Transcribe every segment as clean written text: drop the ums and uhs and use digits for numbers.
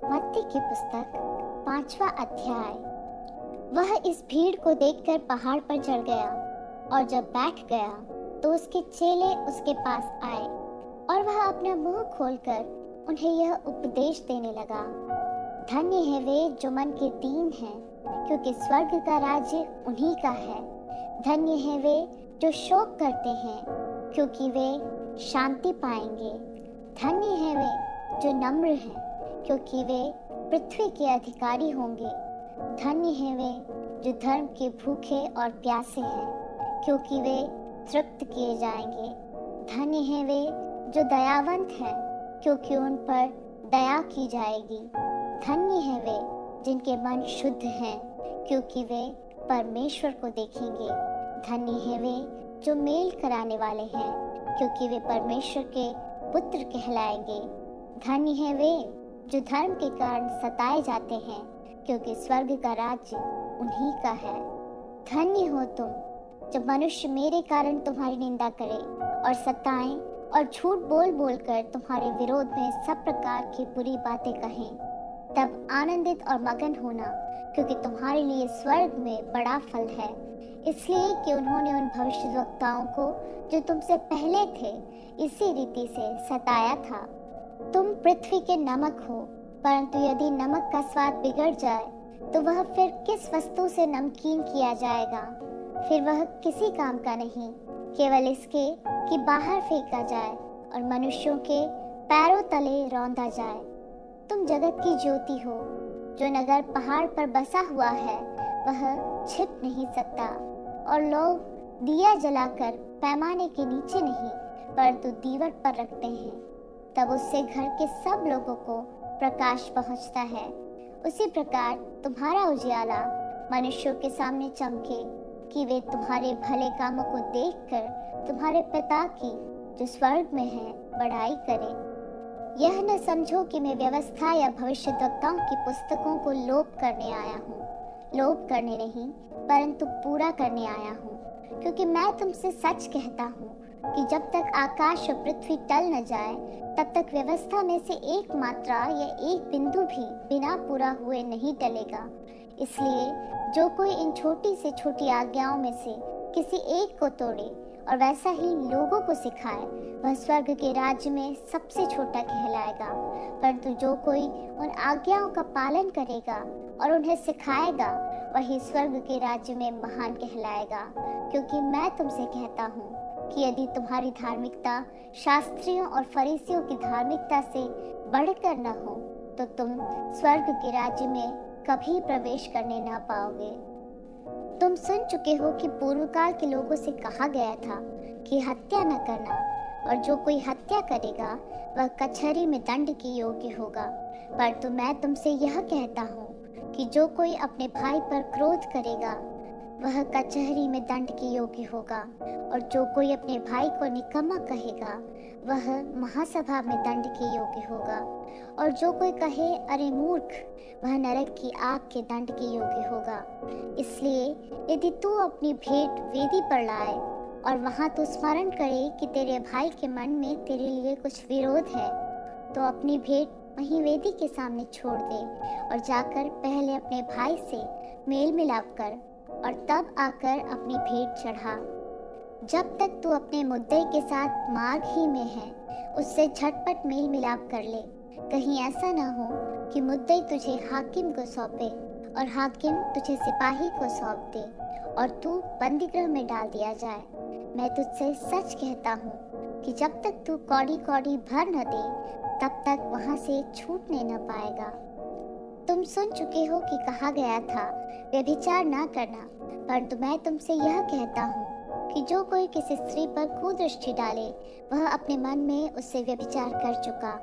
मत्ती की पुस्तक 5वां अध्याय। वह इस भीड़ को देखकर पहाड़ पर चढ़ गया और जब बैठ गया तो उसके चेले उसके पास आए और वह अपना मुंह खोलकर उन्हें यह उपदेश देने लगा। धन्य है वे जो मन के दीन हैं, क्योंकि स्वर्ग का राज्य उन्हीं का है। धन्य है वे जो शोक करते हैं, क्योंकि वे शांति पाएंगे। धन्य है वे जो नम्र हैं, क्योंकि वे पृथ्वी के अधिकारी होंगे। धन्य है वे जो धर्म के भूखे और प्यासे हैं, क्योंकि वे तृप्त किए जाएंगे। धन्य है वे जो दयावंत हैं, क्योंकि उन पर दया की जाएगी। धन्य है वे जिनके मन शुद्ध हैं, क्योंकि वे परमेश्वर को देखेंगे। धन्य है वे जो मेल कराने वाले हैं, क्योंकि वे परमेश्वर के पुत्र कहलाएंगे। धन्य है वे जो धर्म के कारण सताए जाते हैं, क्योंकि स्वर्ग का राज्य उन्हीं का है। धन्य हो तुम जब मनुष्य मेरे कारण तुम्हारी निंदा करे और सताएं और झूठ बोल बोल कर तुम्हारे विरोध में सब प्रकार की बुरी बातें कहें। तब आनंदित और मगन होना, क्योंकि तुम्हारे लिए स्वर्ग में बड़ा फल है। इसलिए कि उन्होंने उन भविष्यद्वक्ताओं को जो तुमसे पहले थे इसी रीति से सताया था। तुम पृथ्वी के नमक हो, परंतु यदि नमक का स्वाद बिगड़ जाए तो वह फिर किस वस्तु से नमकीन किया जाएगा? फिर वह किसी काम का नहीं, केवल इसके कि बाहर फेंका जाए और मनुष्यों के पैरों तले रौंदा जाए। तुम जगत की ज्योति हो। जो नगर पहाड़ पर बसा हुआ है वह छिप नहीं सकता, और लोग दिया जलाकर पैमाने के नीचे नहीं परंतु दीवार पर रखते हैं, तब उससे घर के सब लोगों को प्रकाश पहुंचता है। उसी प्रकार तुम्हारा उजियाला मनुष्यों के सामने चमके, कि वे तुम्हारे भले कामों को देखकर तुम्हारे पिता की जो स्वर्ग में है बड़ाई करें। यह न समझो कि मैं व्यवस्था या भविष्यद्वक्ताओं की पुस्तकों को लोप करने आया हूँ। लोप करने नहीं परंतु पूरा करने आया हूँ, क्योंकि मैं तुमसे सच कहता हूँ कि जब तक आकाश और पृथ्वी टल न जाए तब तक व्यवस्था में से एक मात्रा या एक बिंदु भी बिना पूरा हुए नहीं टलेगा। इसलिए जो कोई इन छोटी से छोटी आज्ञाओं में से किसी एक को तोड़े और वैसा ही लोगों को सिखाए, वह स्वर्ग के राज्य में सबसे छोटा कहलाएगा। परंतु जो कोई उन आज्ञाओं का पालन करेगा और उन्हें सिखाएगा, वही स्वर्ग के राज्य में महान कहलाएगा। क्योंकि मैं तुमसे कहता हूँ कि यदि तुम्हारी धार्मिकता शास्त्रियों और फरीसियों की धार्मिकता से बढ़कर न हो तो तुम स्वर्ग के राज्य में कभी प्रवेश करने न पाओगे। तुम सुन चुके हो कि पूर्व काल के लोगों से कहा गया था कि हत्या न करना, और जो कोई हत्या करेगा वह कचहरी में दंड के योग्य होगा। परंतु मैं तुमसे यह कहता हूँ कि जो कोई अपने भाई पर क्रोध करेगा वह कचहरी में दंड के योग्य होगा, और जो कोई अपने भाई को निकम्मा कहेगा वह महासभा में दंड के योग्य होगा, और जो कोई कहे अरे मूर्ख, वह नरक की आग के दंड के योग्य होगा। इसलिए यदि तू अपनी भेंट वेदी पर लाए और वहां तू स्मरण करे कि तेरे भाई के मन में तेरे लिए कुछ विरोध है, तो अपनी भेंट वहीं वेदी के सामने छोड़ दे और जाकर पहले अपने भाई से मेल मिलाप कर और तब आकर अपनी भेंट चढ़ा। जब तक तू अपने मुद्दे के साथ मार्ग ही में है, उससे झटपट मेल मिलाप कर ले। कहीं ऐसा ना हो कि मुद्दे तुझे हाकिम को सौंपे और हाकिम तुझे सिपाही को सौंप दे और तू बंदीगृह में डाल दिया जाए। मैं तुझसे सच कहता हूँ कि जब तक तू कौड़ी कौड़ी भर न दे तब तक वहाँ से छूटने न पाएगा। तुम सुन चुके हो कि कहा गया था व्यभिचार ना करना, परंतु मैं तुमसे यह कहता हूँ कि जो कोई किसी स्त्री पर कुदृष्टि डाले वह अपने मन में उससे व्यभिचार कर चुका।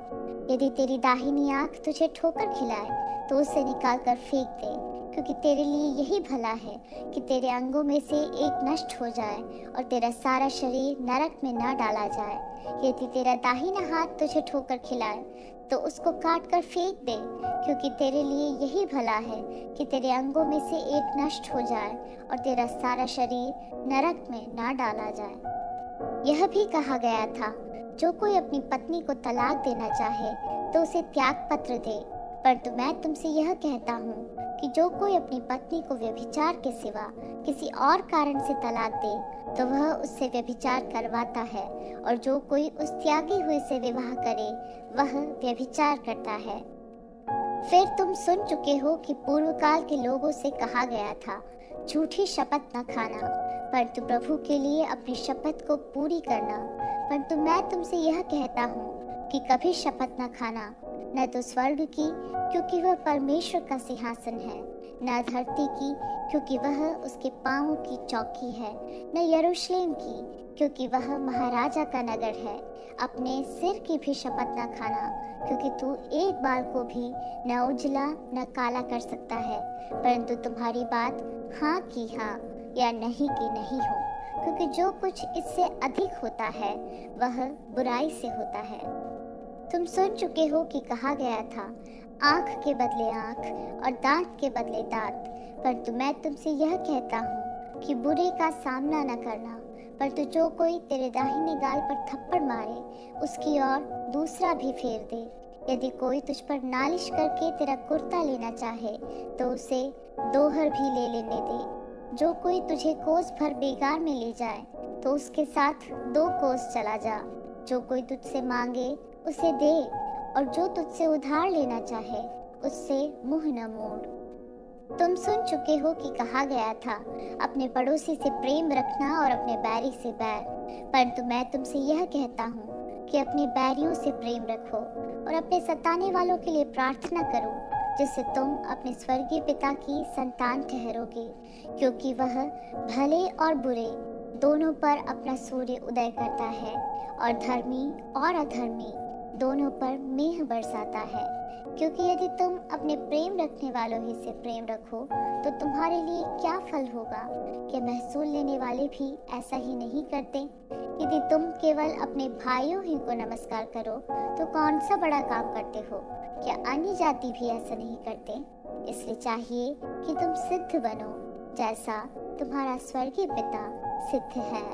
यदि तेरी दाहिनी आंख तुझे ठोकर खिलाए तो उसे निकाल कर फेंक दे, क्योंकि तेरे लिए यही भला है कि तेरे अंगों में से एक नष्ट हो जाए और तेरा सारा शरीर नरक में न डाला जाए। यदि तेरा दाहिना हाथ तुझे ठोकर खिलाए तो उसको काट कर फेंक दे, क्योंकि तेरे लिए यही भला है कि तेरे अंगों में से एक नष्ट हो जाए और तेरा सारा शरीर नरक में ना डाला जाए। यह भी कहा गया था, जो कोई अपनी पत्नी को तलाक देना चाहे तो उसे त्याग पत्र दे परंतु मैं तुमसे यह कहता हूँ कि जो कोई अपनी पत्नी को व्यभिचार के सिवा किसी और कारण से तलाक दे तो वह उससे व्यभिचार करवाता है, और जो कोई उस त्यागी हुई से विवाह करे वह व्यभिचार करता है। फिर तुम सुन चुके हो कि पूर्व काल के लोगों से कहा गया था, झूठी शपथ न खाना, परंतु प्रभु के लिए अपनी शपथ को पूरी करना। परंतु मैं तुमसे यह कहता हूँ कि कभी शपथ न खाना, न तो स्वर्ग की, क्योंकि वह परमेश्वर का सिंहासन है, न धरती की, क्योंकि वह उसके पांवों की चौकी है, न यरूशलेम की, क्योंकि वह महाराजा का नगर है। अपने सिर की भी शपथ न खाना, क्योंकि तू एक बाल को भी न उजला न काला कर सकता है, परंतु तुम्हारी बात हाँ की हाँ या नहीं की नहीं हो, क्योंकि जो कुछ इससे अधिक होता है वह बुराई से होता है। तुम सुन चुके हो कि कहा गया था, आँख के बदले आँख और दांत के बदले दांत। परंतु मैं तुमसे यह कहता हूँ कि बुरे का सामना न करना, परंतु जो कोई तेरे दाहिने गाल पर थप्पड़ मारे उसकी ओर दूसरा भी फेर दे। यदि कोई तुझ पर नालिश करके तेरा कुर्ता लेना चाहे तो उसे दोहर भी ले लेने दे। जो कोई तुझे कोस भर बेगार में ले जाए तो उसके साथ 2 कोस चला जा। जो कोई तुझसे मांगे उसे दे, और जो तुझसे उधार लेना चाहे उससे मुंह न मोड़। तुम सुन चुके हो कि कहा गया था, अपने पड़ोसी से प्रेम रखना और अपने बैरी से बैर। परंतु मैं तुमसे यह कहता हूँ कि अपने बैरियों से प्रेम रखो और अपने सताने वालों के लिए प्रार्थना करो, जिससे तुम अपने स्वर्गीय पिता की संतान ठहरोगे, क्योंकि वह भले और बुरे दोनों पर अपना सूर्य उदय करता है और धर्मी और अधर्मी दोनों पर मेघ बरसाता है। क्योंकि यदि तुम अपने प्रेम रखने वालों ही से प्रेम रखो तो तुम्हारे लिए क्या फल होगा? क्या महसूल लेने वाले भी ऐसा ही नहीं करते? यदि तुम केवल अपने भाइयों ही को नमस्कार करो तो कौन सा बड़ा काम करते हो? क्या अन्य जाति भी ऐसा नहीं करते? इसलिए चाहिए कि तुम सिद्ध बनो, जैसा तुम्हारा स्वर्गीय पिता सिद्ध है।